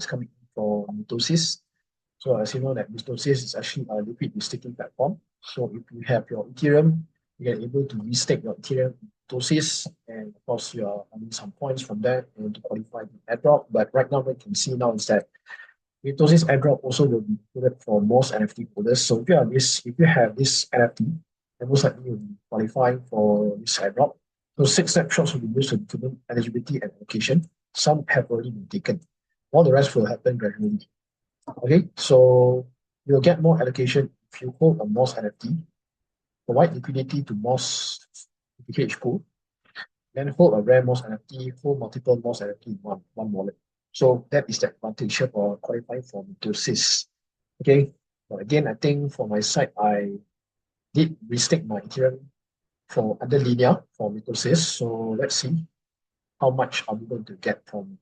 is coming from Mitosis. So as you know that Mitosis is actually a liquid staking platform. So if you have your Ethereum, you are able to restake your Ethereum Mitosis, and of course you are earning some points from that and to qualify the airdrop. But right now what you can see now is that Mitosis airdrop also will be included for most NFT holders. So if you have this NFT, then most likely you'll be qualifying for this airdrop. So 6 snapshots will be used to determine eligibility and allocation. Some have already been taken. All the rest will happen gradually. Okay, so you'll get more allocation if you hold a MOS NFT, provide liquidity to MOS PH pool, then hold a rare MOS NFT, hold multiple MOS NFT in one wallet. So that is the advantage for qualifying for Mitosis. Okay, but again, I think for my side, I did restake my Ethereum for under Linear for Mitosis. So let's see how much I'm going to get from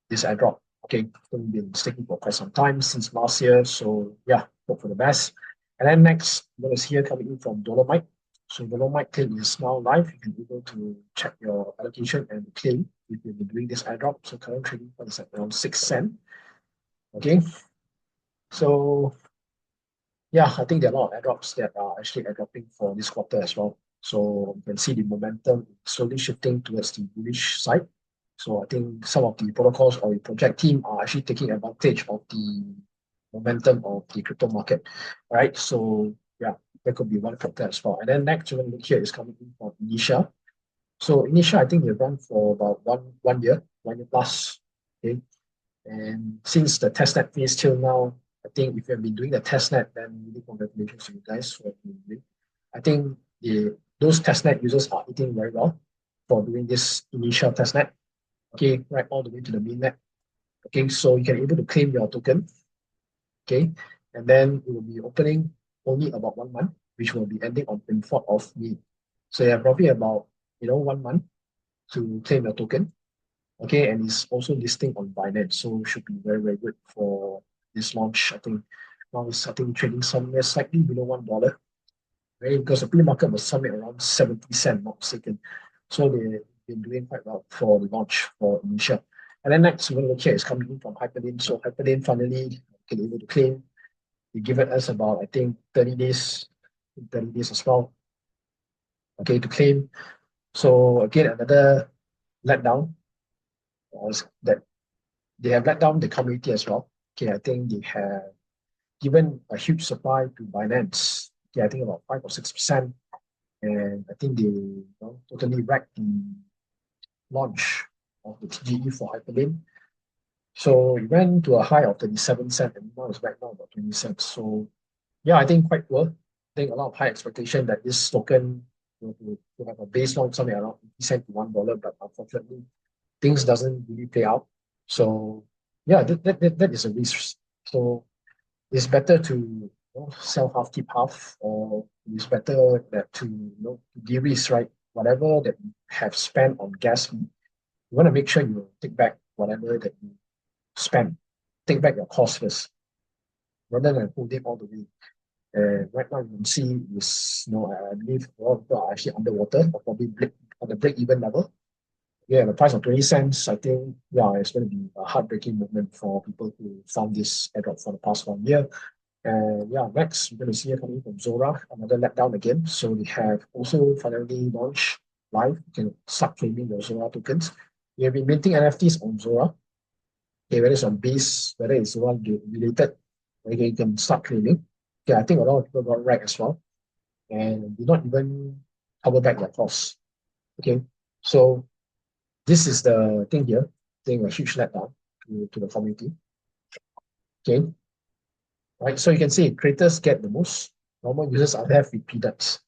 this airdrop. Okay, we've been staking for quite some time since last year. So yeah, hope for the best. And then next, I'm going to see here coming in from Dolomite. So Dolomite claim is now live. You can be able to check your allocation and claim if you've been doing this airdrop. So current trading price is at around 6 cents. Okay, so yeah, I think there are a lot of airdrops that are actually airdropping for this quarter as well. So you can see the momentum slowly shifting towards the bullish side. So I think some of the protocols or the project team are actually taking advantage of the momentum of the crypto market, right? So yeah, that could be one factor as well. And then next, we're going to look here is coming in from Initia. So Initia, I think they've run for about one year plus. Okay, and since the testnet phase till now, I think if you have been doing the testnet, then really congratulations to you guys for doing. I think those testnet users are eating very well for doing this initial testnet. Okay, right all the way to the mainnet. Okay, so you can able to claim your token. Okay, and then it will be opening only about 1 month, which will be ending on 24th of May. So you have probably about 1 month to claim your token. Okay, and it's also listing on Binance, so should be very, very good for this launch. I think now it's trading somewhere slightly below $1. Right? Because the pre-market was somewhere around 70 cents, not mistaken. So they've been doing quite well for the launch for Initia. And then next, we're going to look here is coming in from Hyperlane. So Hyperlane finally can able to claim. They give it us about, I think, 30 days as well. Okay, to claim. So again, another letdown was that they have let down the community as well. Okay, I think they have given a huge supply to Binance. Okay, I think about 5 or 6%. And I think they totally wrecked the launch of the TGE for Hyperlane. So it went to a high of 37 cents and now it's back down about 20 cents. So yeah, I think quite well. I think a lot of high expectation that this token will have a baseline somewhere around 50 cents to $1, but unfortunately, things doesn't really play out. So yeah, that is a risk. So it's better to sell half, keep half, or it's better that to de-risk, right? Whatever that you have spent on gas fee, you want to make sure you take back whatever that you spend. Take back your cost first, rather than hold it all the way. Right now, you can see is, I believe a lot of people are actually underwater or probably on the break-even level. Yeah, the price of 20 cents, I think, yeah, it's going to be a heartbreaking moment for people who found this airdrop for the past 1 year. And yeah, next, we're going to see it coming from Zora, another letdown again. So they have also finally launched live. You can start claiming your Zora tokens. We have been minting NFTs on Zora. Okay, whether it's on base, whether it's Zora related, okay, you can start claiming. Okay, I think a lot of people got right as well. And did not even cover back their costs. Okay, so this is the thing here. I think a huge letdown to the community. Okay. Right. So you can see creators get the most. Normal users are left with peanuts.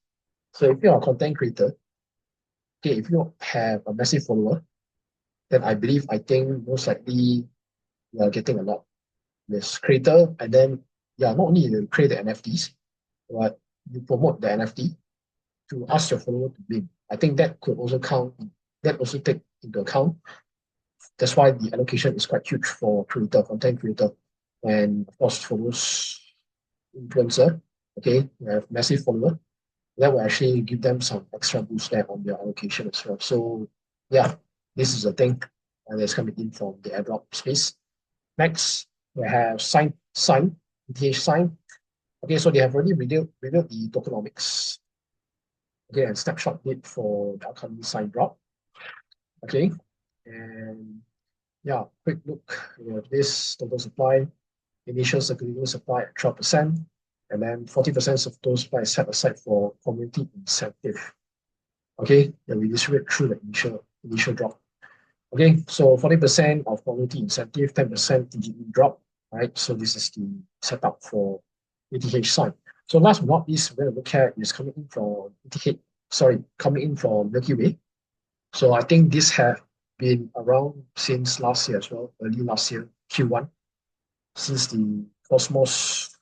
So if you're a content creator, okay, if you have a massive follower, then I think most likely you are getting a lot. Yes, creator, and then not only you create the NFTs, but you promote the NFT to ask your follower to bid. I think that could also count. That also take into account. That's why the allocation is quite huge for content creator. And of course, for those influencer, okay, you have massive follower, that will actually give them some extra boost there on their allocation as well. So yeah, this is the thing that's coming in from the airdrop space. Next, we have ETH sign. Okay, so they have already revealed the tokenomics. Okay, and snapshot date for the upcoming sign drop. Okay, and yeah, quick look. We have this total supply, initial circulating supply at 12%, and then 40% of those supply set aside for community incentive. Okay, then we distribute through the initial drop. Okay, so 40% of community incentive, 10% TGE drop, right? So this is the setup for ETH sign. So last but not least, we're going to look at is coming in from Milkyway. So I think this have been around since last year as well, early last year, Q1, since the Cosmos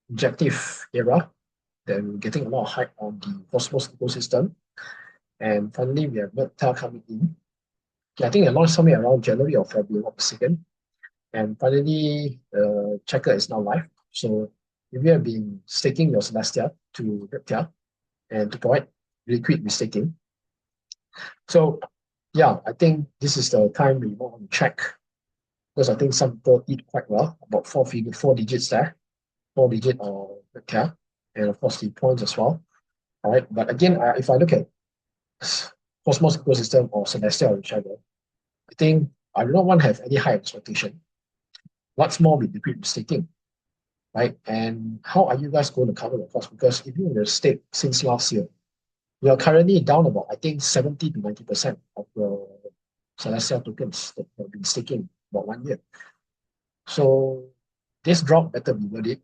injective era. Then we're getting a lot of hype on the Cosmos ecosystem. And finally, we have Meta coming in. Okay, I think it launched somewhere around January or February, not mistaken. And finally, Checker is now live. So if you have been staking your Celestia to Initia and to provide liquid restaking. So yeah, I think this is the time we want to check, because I think some people eat quite well, about 4 digits there, 4-digit or Initia, and of course the points as well. All right, but again, if I look at Cosmos ecosystem or Celestia or whichever, I think I do not want to have any high expectation. What's more with liquid staking, right? And how are you guys going to cover the cost? Because if you're in a stake since last year, you are currently down about, I think, 70 to 90% of your Celestia tokens that have been staking about 1 year. So this drop better be worth it,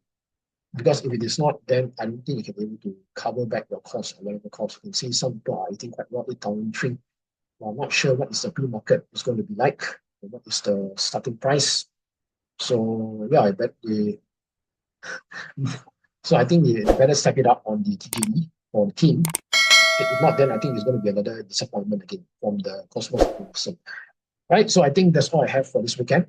because if it is not, then I don't think you can be able to cover back your cost or whatever cost. You can see some people are eating quite well, 8,003. Well, I'm not sure what is the blue market is going to be like, and what is the starting price. So yeah, I bet they. So I think they better step it up on the TGE for the team. If not, then I think it's going to be another disappointment again from the Cosmos ecosystem. Right, so I think that's all I have for this weekend.